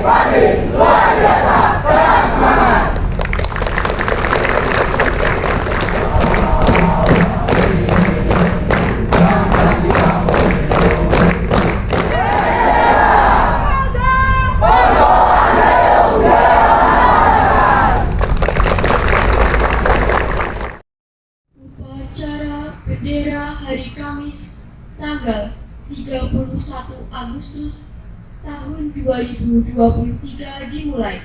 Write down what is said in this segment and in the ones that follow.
Upacara bendera hari Kamis tanggal 31 Agustus tahun 2023 dimulai.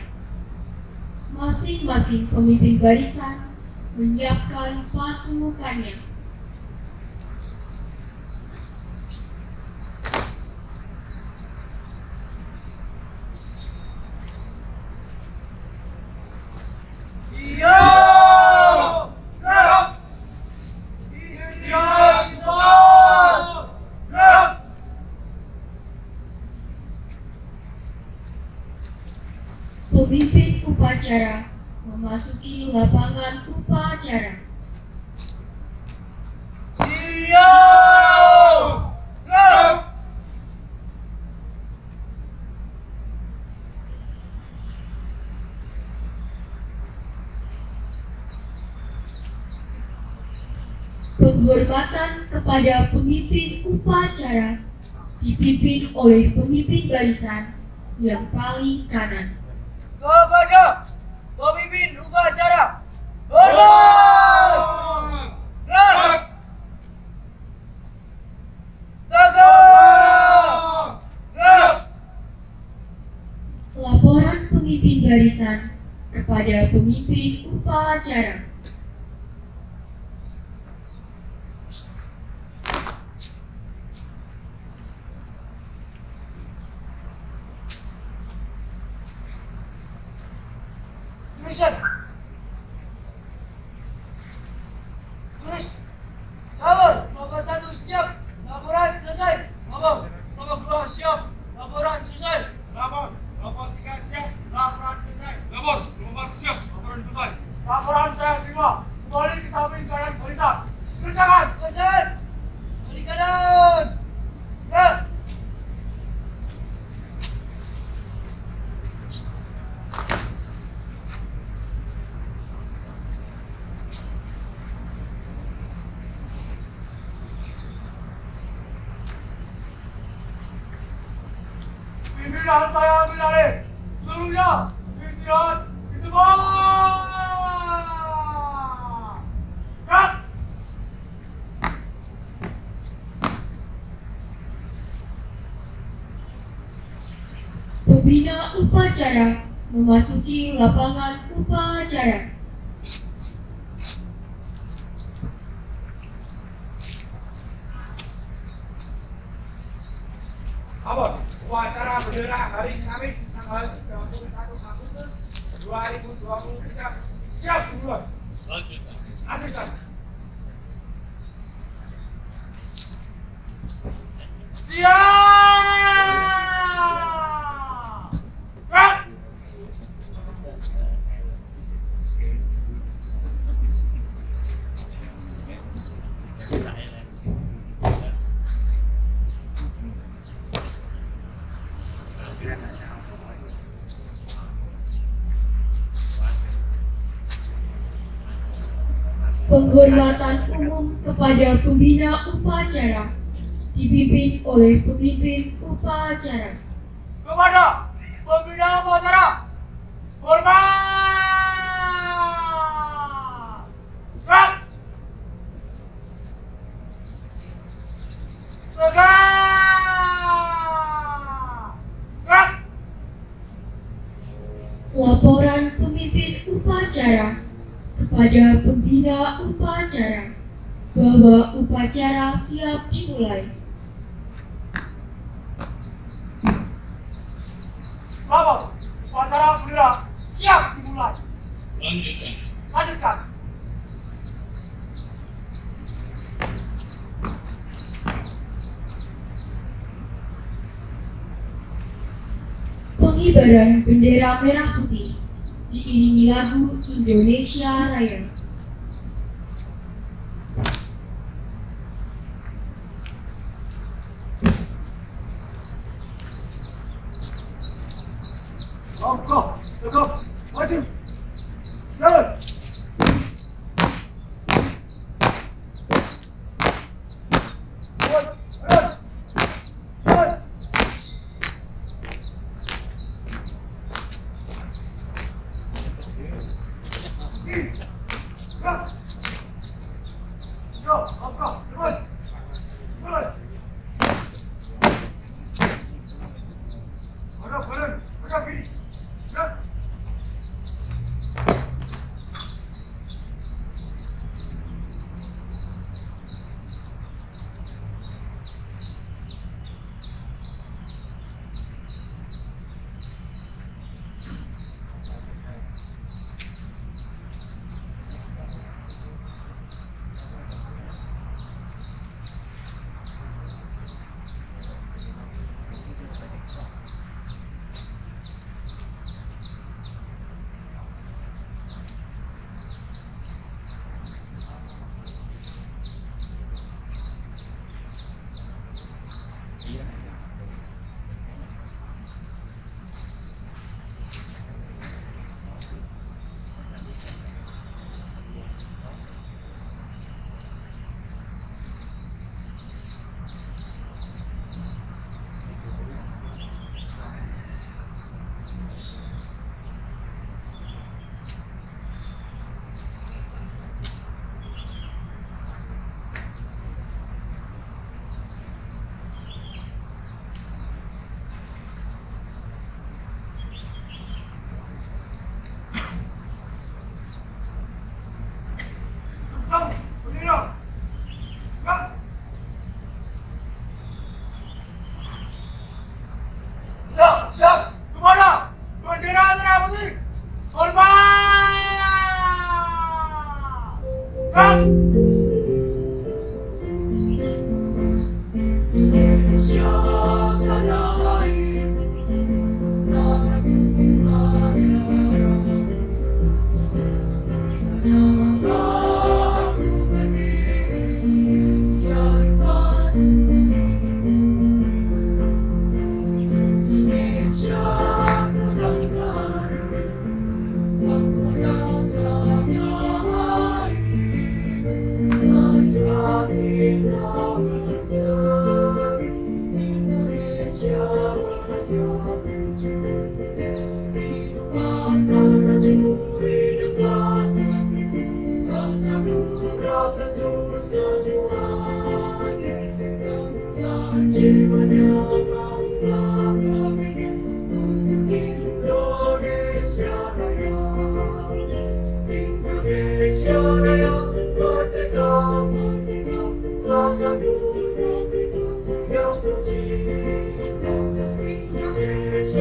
Masing-masing pemimpin barisan menyiapkan pasukannya. Pemimpin upacara memasuki lapangan upacara. Penghormatan kepada pemimpin upacara dipimpin oleh pemimpin barisan yang paling kanan. Kepada pemimpin upacara, hormat! Gerak! Tegak! Gerak! Laporan pemimpin barisan kepada pemimpin upacara. Tulis. Nomor 1 siap. Laporan selesai. Nomor 2 siap. Laporan selesai. Nomor 3 siap, laporan selesai. Nomor 4 siap, laporan selesai. Laporan saya terima. Kembali ke samping kanan barisan. Kerjakan. Kerjakan. Kembali kanan. Gerak. Pimpinan saya ambil alih. Seluruhnya istirahat di tempat. Gerak. Pembina upacara memasuki lapangan upacara. Nomor upacara bendera hari Kamis tanggal 31 Agustus 2023 siap dimulai. Lanjutkan. Siap. Gerak. Penghormatan umum kepada pembina upacara dipimpin oleh pemimpin upacara. Kepada pembina upacara, hormat! Gerak! Tegak! Gerak! Laporan pemimpin upacara kepada pembina upacara bahwa upacara siap dimulai. Lapor, upacara bendera siap dimulai. Lanjutkan. Lanjutkan. Pengibaran bendera merah putih diiringi lagu Indonesia Raya. Langkah, tegap, maju. Jalan. Jalan, jalan. Jalan. Gerak. Yo, langkah, jalan. Jalan. Hadap kanan, hadap kiri. Gerak. Tentang, bendera. Gerak. Siap, siap. Kemana? Bendera merah putih. Hormat. Gerak. Indonesia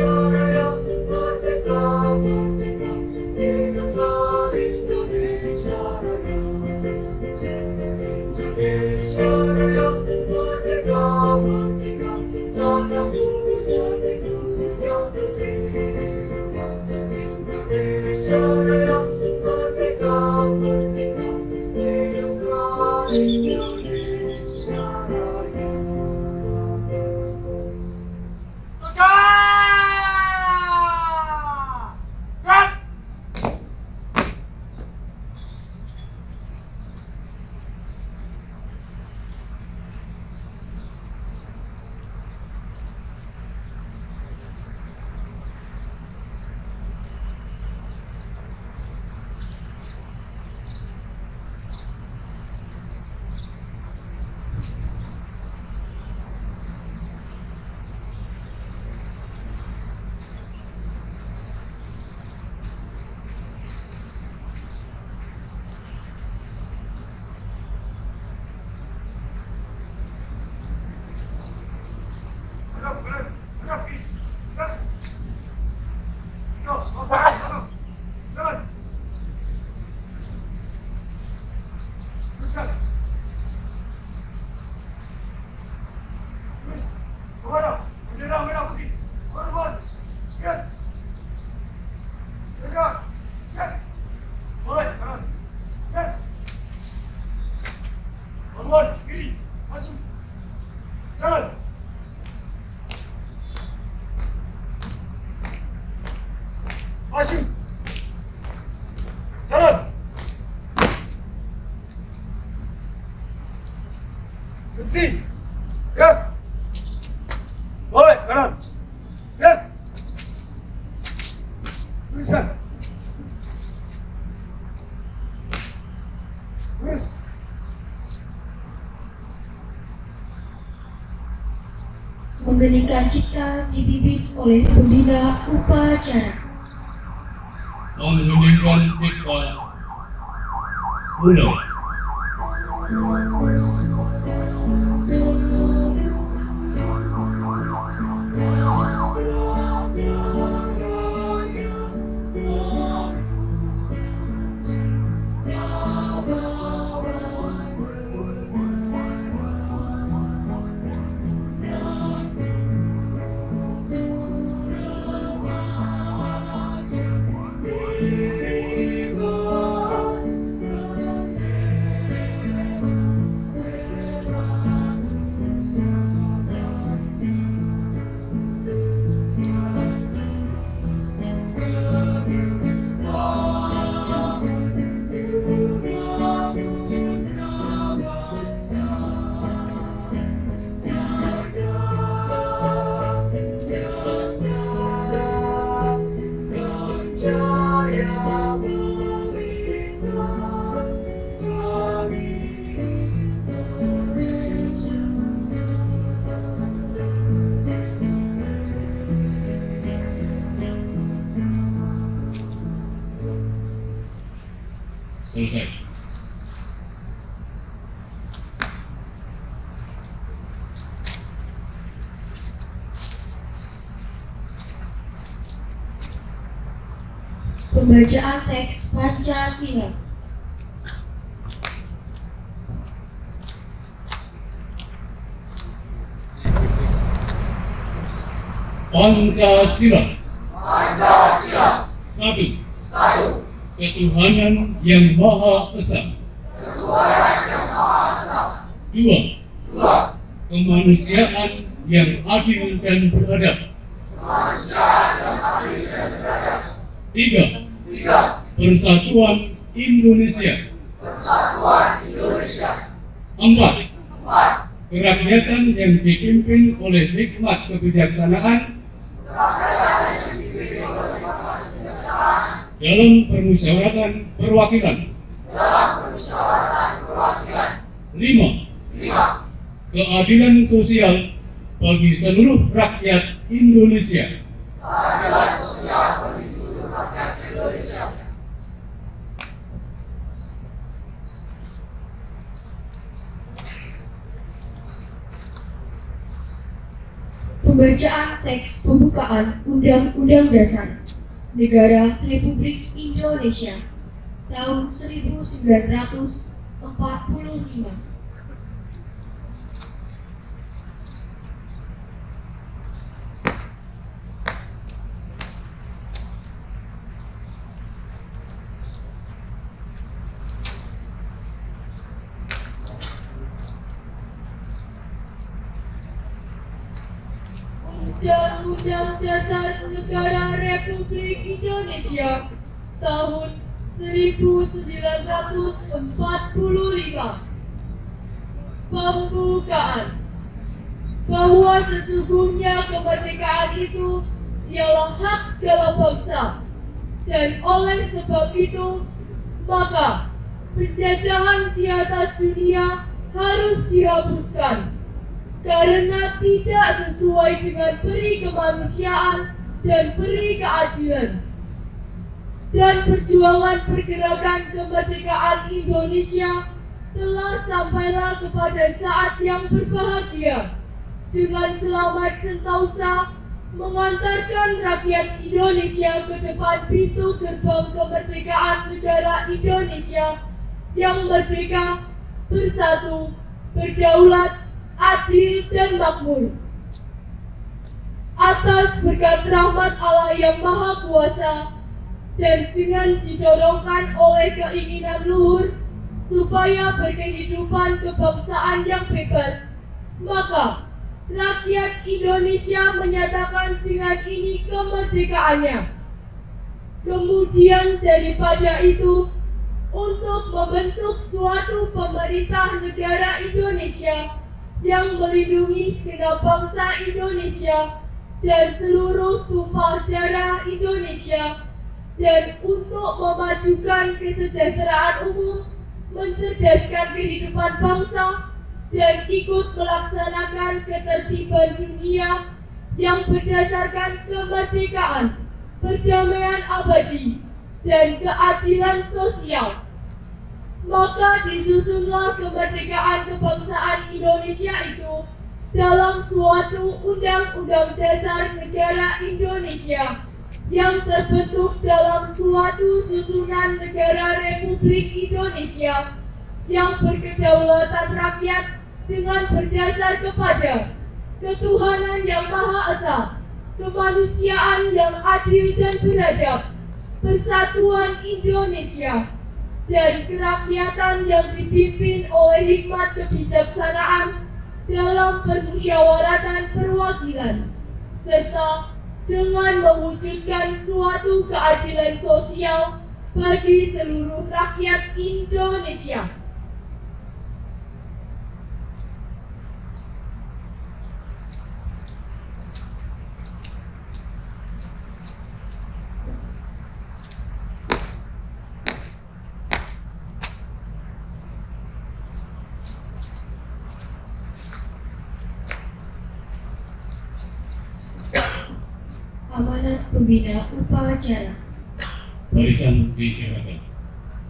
cipta dipimpin oleh pembina upacara. Mengheningkan cipta. Mulai. Selesai. Pembacaan teks Pancasila. Pancasila. Pancasila. Satu. Satu. Ketuhanan yang Maha Esa. Ketuhanan yang Maha Esa. Dua. Dua. Kemanusiaan yang adil dan beradab. Kemanusiaan yang adil dan beradab. Tiga. Tiga. Persatuan Indonesia. Persatuan Indonesia. Empat. Empat. Kerakyatan yang dipimpin oleh hikmat kebijaksanaan dalam permusyawaratan perwakilan. Dalam permusyawaratan perwakilan. Lima. Lima. Keadilan sosial bagi seluruh rakyat Indonesia. Keadilan sosial bagi seluruh rakyat Indonesia. Pembacaan teks pembukaan Undang-Undang Dasar Negara Republik Indonesia tahun 1945. Undang-Undang Dasar Negara Republik Indonesia tahun 1945. Pembukaan. Bahwa sesungguhnya kemerdekaan itu ialah hak segala bangsa, dan oleh sebab itu maka penjajahan di atas dunia harus dihapuskan karena tidak sesuai dengan peri kemanusiaan dan peri keadilan. Dan perjuangan pergerakan kemerdekaan Indonesia telah sampailah kepada saat yang berbahagia dengan selamat sentosa mengantarkan rakyat Indonesia ke depan pintu gerbang kemerdekaan negara Indonesia yang merdeka, bersatu, berdaulat, adil dan makmur. Atas berkat rahmat Allah yang Maha Kuasa dan dengan didorongkan oleh keinginan luhur supaya berkehidupan kebangsaan yang bebas, maka rakyat Indonesia menyatakan dengan ini kemerdekaannya. Kemudian daripada itu, untuk membentuk suatu pemerintah negara Indonesia yang melindungi segenap bangsa Indonesia dan seluruh tumpah darah Indonesia, dan untuk memajukan kesejahteraan umum, mencerdaskan kehidupan bangsa, dan ikut melaksanakan ketertiban dunia yang berdasarkan kemerdekaan, perdamaian abadi, dan keadilan sosial. Maka disusunlah kemerdekaan kebangsaan Indonesia itu dalam suatu Undang-Undang Dasar Negara Indonesia yang terbentuk dalam suatu susunan negara Republik Indonesia yang berkedaulatan rakyat dengan berdasar kepada ketuhanan yang Maha Esa, kemanusiaan yang adil dan beradab, persatuan Indonesia, dan kerakyatan yang dipimpin oleh hikmat kebijaksanaan dalam permusyawaratan perwakilan, serta dengan mewujudkan suatu keadilan sosial bagi seluruh rakyat Indonesia. Amanat Pembina Upacara. Barisan disilakan.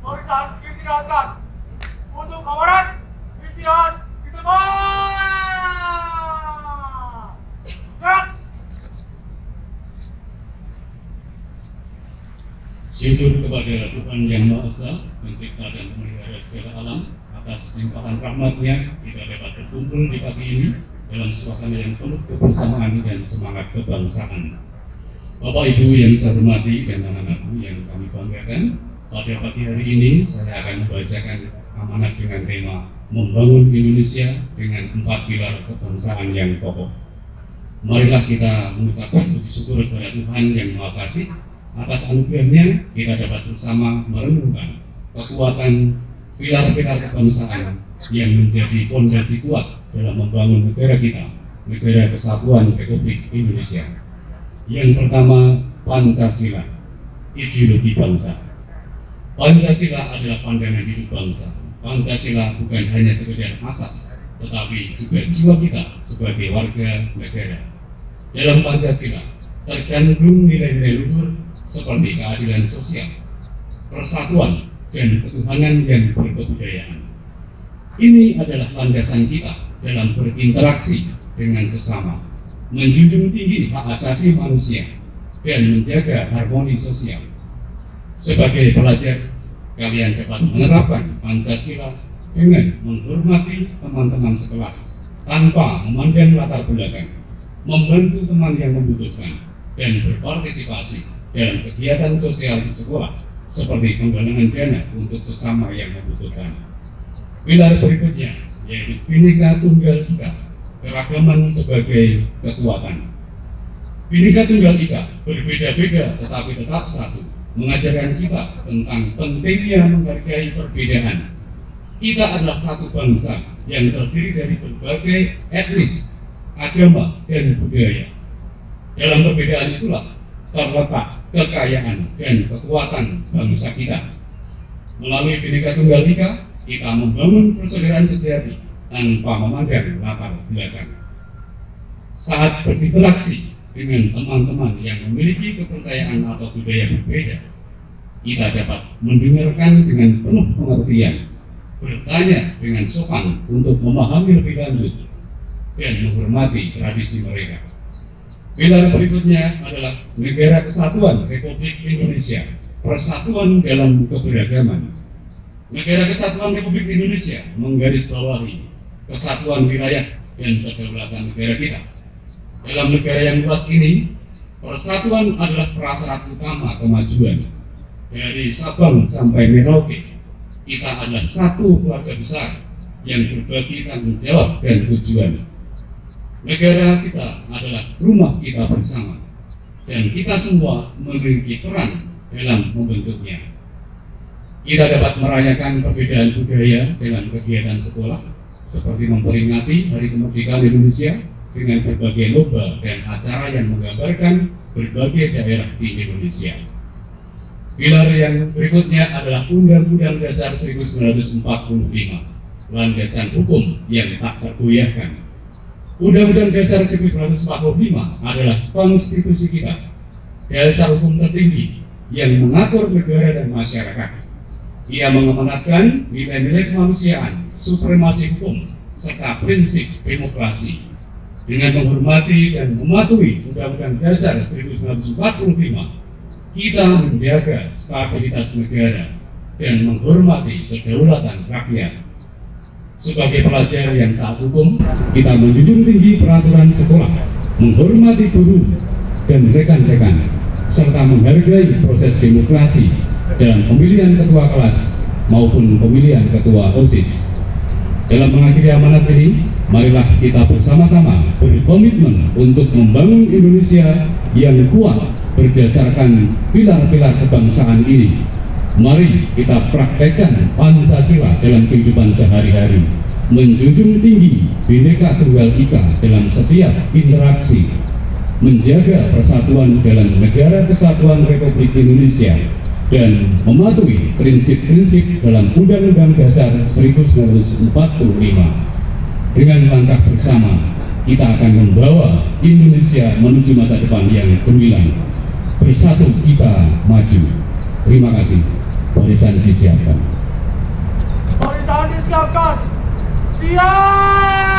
Barisan istirahatkan. Untuk amanat, istirahat di tempat. Gerak. Syukur kepada Tuhan Yang Maha Esa, Pencipta dan Pemelihara segala alam, atas limpahan rahmat-Nya kita dapat berkumpul di pagi ini dalam suasana yang penuh kebersamaan dan semangat kebangsaan. Bapak Ibu yang saya hormati dan anak-anakku yang kami banggakan, pada pagi hari ini saya akan membacakan amanat dengan tema Membangun Indonesia dengan 4 pilar kebangsaan yang kokoh. Marilah kita mengucapkan puji syukur kepada Tuhan Yang Maha Kasih atas anugerahnya kita dapat bersama merenungkan kekuatan pilar-pilar kebangsaan yang menjadi fondasi kuat dalam membangun negara kita, negara kesatuan Republik Indonesia. Yang pertama, Pancasila, ideologi bangsa. Pancasila adalah pandangan hidup bangsa. Pancasila bukan hanya sekedar asas, tetapi juga jiwa kita sebagai warga negara. Dalam Pancasila terkandung nilai-nilai luhur seperti keadilan sosial, persatuan, dan ketuhanan yang berkebudayaan. Ini adalah landasan kita dalam berinteraksi dengan sesama, menjunjung tinggi hak asasi manusia, dan menjaga harmoni sosial. Sebagai pelajar, kalian dapat menerapkan Pancasila dengan menghormati teman-teman sekelas tanpa memandang latar belakang, membantu teman yang membutuhkan, dan berpartisipasi dalam kegiatan sosial di sekolah seperti penggalangan dana untuk sesama yang membutuhkan. Pilar berikutnya yaitu Bhinneka Tunggal Ika, keragaman sebagai kekuatan. Bhinneka Tunggal Ika berbeda-beda tetapi tetap satu, mengajarkan kita tentang pentingnya menghargai perbedaan. Kita adalah satu bangsa yang terdiri dari berbagai etnis, agama, dan budaya. Dalam perbedaan itulah terletak kekayaan dan kekuatan bangsa kita. Melalui Bhinneka Tunggal Ika, kita membangun persaudaraan sejati tanpa memandang latar belakang. Saat berinteraksi dengan teman-teman yang memiliki kepercayaan atau budaya berbeda, kita dapat mendengarkan dengan penuh pengertian, bertanya dengan sopan untuk memahami lebih lanjut, dan menghormati tradisi mereka. Pilar berikutnya adalah Negara Kesatuan Republik Indonesia, persatuan dalam keberagaman. Negara Kesatuan Republik Indonesia menggarisbawahi kesatuan wilayah dan kedaulatan negara kita. Dalam negara yang luas ini, persatuan adalah prasyarat utama kemajuan. Dari Sabang sampai Merauke, kita adalah satu keluarga besar yang berbagi tanggung jawab dan tujuan. Negara kita adalah rumah kita bersama, dan kita semua memiliki peran dalam membentuknya. Kita dapat merayakan perbedaan budaya dalam kegiatan sekolah, seperti memperingati Hari Kemerdekaan Indonesia dengan berbagai lomba dan acara yang menggambarkan berbagai daerah di Indonesia. Pilar yang berikutnya adalah Undang-Undang Dasar 1945, landasan hukum yang tak tergoyahkan. Undang-Undang Dasar 1945 adalah konstitusi kita, dasar hukum tertinggi yang mengatur negara dan masyarakat. Ia mengamanatkan nilai-nilai kemanusiaan, supremasi hukum, serta prinsip demokrasi. Dengan menghormati dan mematuhi Undang-Undang Dasar 1945, kita menjaga stabilitas negara dan menghormati kedaulatan rakyat. Sebagai pelajar yang taat hukum, kita menjunjung tinggi peraturan sekolah, menghormati guru dan rekan-rekan, serta menghargai proses demokrasi dalam pemilihan ketua kelas maupun pemilihan ketua OSIS. Dalam mengakhiri amanat ini, marilah kita bersama-sama berkomitmen untuk membangun Indonesia yang kuat berdasarkan pilar-pilar kebangsaan ini. Mari kita praktekkan Pancasila dalam kehidupan sehari-hari, menjunjung tinggi Bhinneka Tunggal Ika dalam setiap interaksi, menjaga persatuan dalam Negara Kesatuan Republik Indonesia, dan mematuhi prinsip-prinsip dalam Undang-Undang Dasar 1945. Dengan langkah bersama, kita akan membawa Indonesia menuju masa depan yang gemilang. Bersatu kita maju. Terima kasih. Barisan disiapkan. Barisan disiapkan. Siap.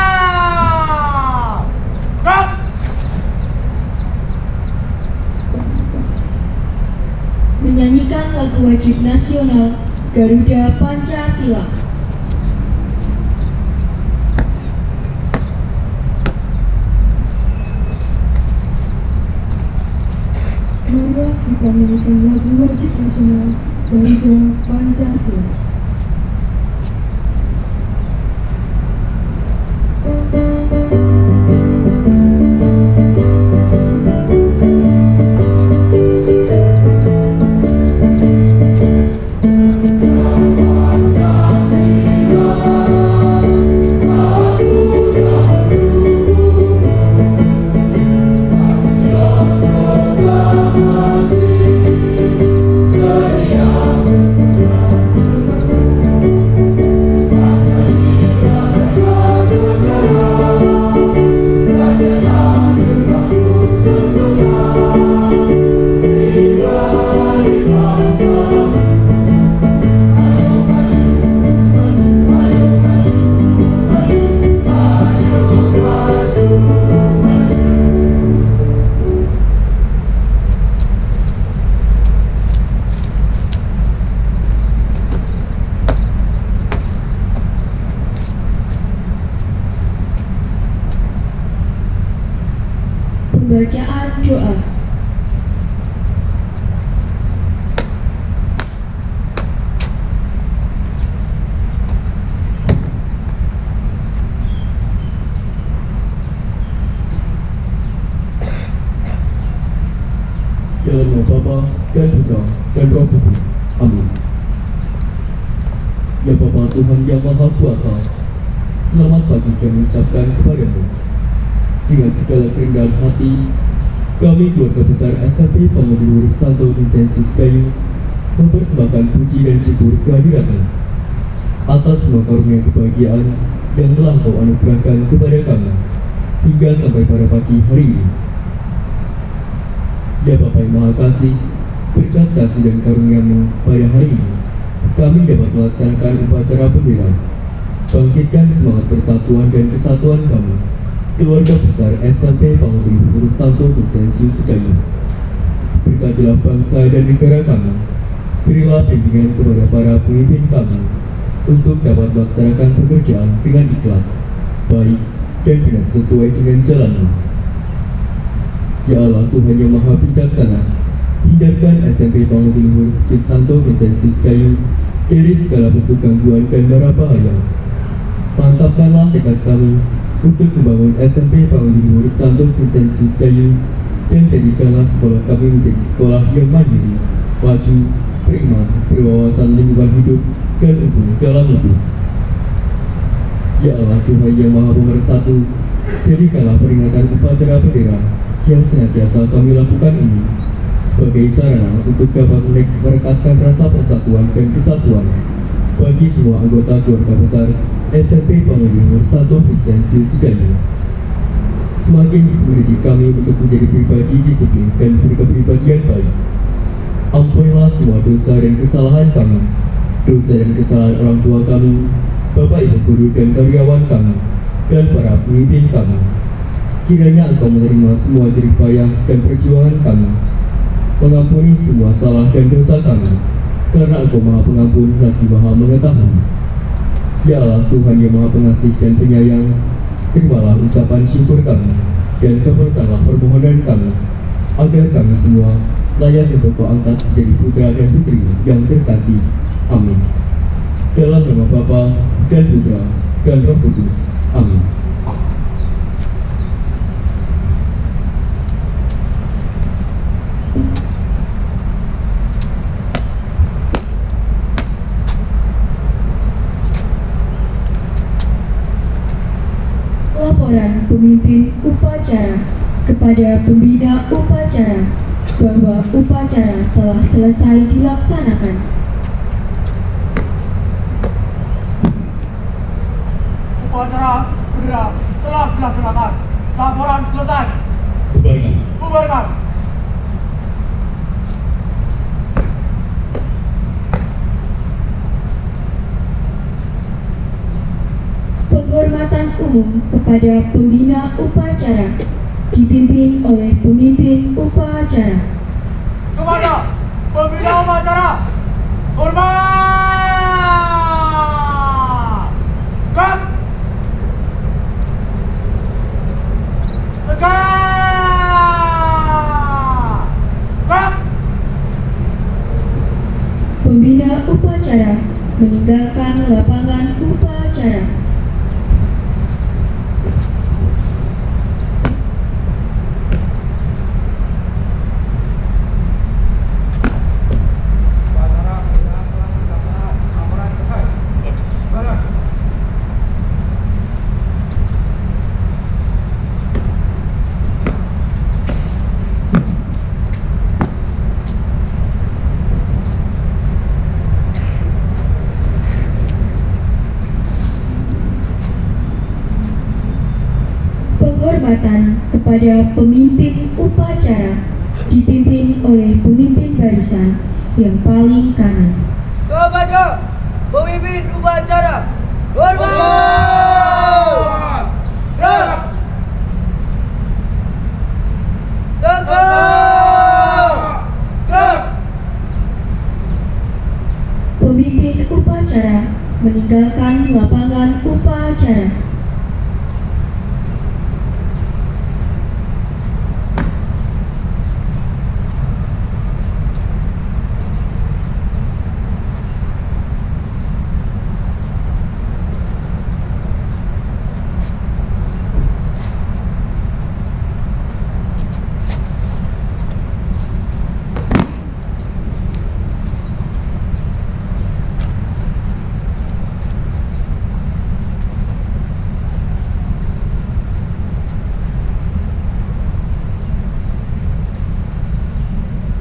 Gerak. Menyanyikan lagu wajib nasional Garuda Pancasila. Marilah kita menyanyikan lagu wajib nasional Garuda Pancasila. Pembacaan doa. Dalam nama Bapa dan Putra dan Roh Kudus. Amin. Ya Bapa Tuhan yang Maha Kuasa, selamat pagi kami ucapkan kepadamu. Dengan segala kerendahan hati, kami keluarga besar SMP Pangudin Santo Vincenzius Gayo mempersembahkan puji dan syukur kehadiratmu atas semua karunia kebahagiaan yang telah Kau anugerahkan kepada kami hingga sampai pada pagi hari ini. Ya Bapa yang Maha Kasih, berkat kasih dan karunia-Mu pada hari ini, kami dapat melaksanakan upacara pembelaan, bangkitkan semangat persatuan dan kesatuan kami, keluarga besar SMP Pangudin Santo Vincenzius Gayo. Berkatilah bangsa dan negara kami, berilah bimbingan kepada para pemimpin kami untuk dapat melaksanakan pekerjaan dengan ikhlas, baik dan benar sesuai dengan jalan-Mu. Ya Allah Tuhan yang Maha Bijaksana, hindarkan SMP Pangudin Santo Vincenzius Gayo dari segala bentuk gangguan dan mara bahaya. Mantapkanlah tekad kami untuk membangun SMP Pangudin Santo Vincenzius Gayo dan jadikanlah sekolah kami menjadi sekolah yang mandiri, maju, beriman, berwawasan lingkungan hidup, dan unggul dalam hidup. Ya Allah Tuhan yang Maha Pemersatu, jadikanlah peringatan upacara bendera yang senantiasa kami lakukan ini sebagai sarana untuk dapat merekatkan rasa persatuan dan kesatuan bagi semua anggota keluarga besar SMP Pangudin Santo Vincenzius Gayo. semakin mendidik kami untuk menjadi pribadi disiplin dan berkepribadian baik. Ampunilah semua dosa dan kesalahan kami, dosa dan kesalahan orang tua kami, Bapak Ibu guru dan karyawan kami, dan para pemimpin kami. Kiranya Engkau menerima semua jerih payah dan perjuangan kami, mengampuni semua salah dan dosa kami, karena Engkau Maha Pengampun lagi Maha Mengetahui. Ya Allah Tuhan yang Maha Pengasih dan Penyayang, terimalah ucapan syukur kami, dan kabulkanlah permohonan kami, agar kami semua layak untuk Kau angkat menjadi putra dan putri yang terkasih. Amin. Dalam nama Bapa dan Putra dan Roh Kudus. Amin. Laporan pemimpin upacara kepada pembina upacara bahwa upacara telah selesai dilaksanakan. Upacara bendera telah dilaksanakan. Laporan selesai. Bubarkan. Bubarkan. Penghormatan umum kepada pembina upacara dipimpin oleh pemimpin upacara. Kepada pembina upacara, hormat. Gerak. Tegak. Gerak. Pembina upacara meninggalkan lapangan upacara. Penghormatan kepada pemimpin upacara dipimpin oleh pemimpin barisan yang paling kanan. Kepada pemimpin upacara, hormat. Gerak. Tegak. Gerak. Pemimpin upacara meninggalkan lapangan upacara.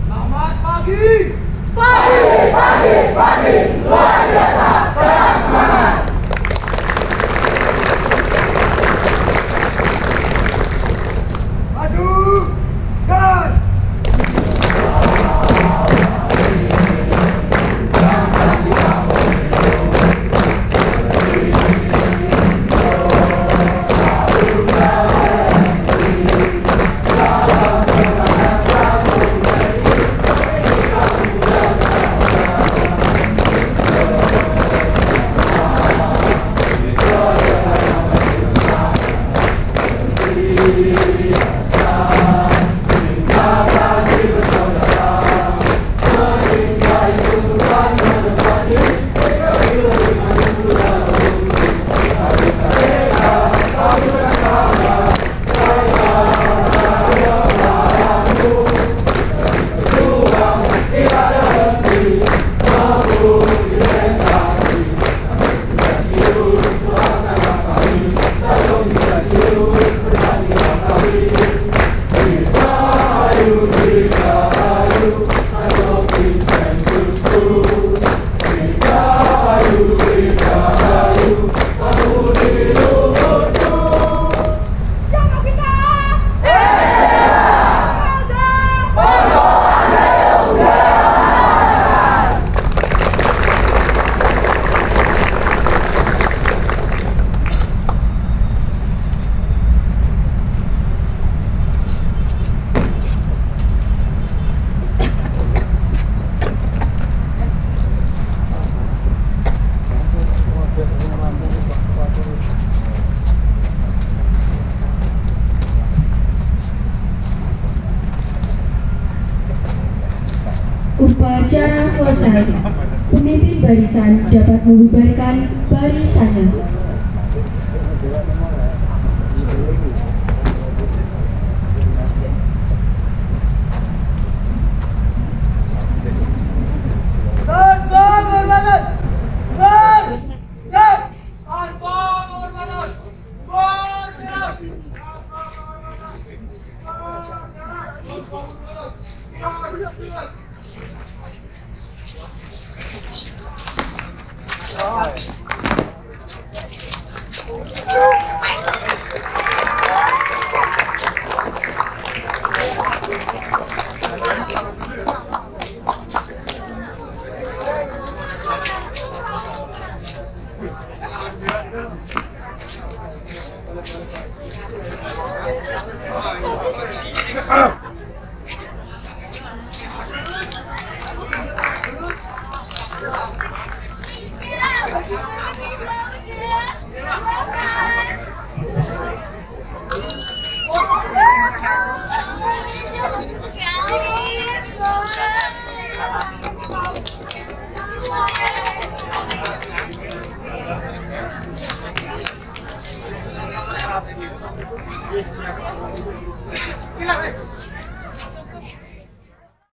Selamat pagi. Maju. Gas. Upacara selesai. Pemimpin barisan dapat membubarkan barisannya.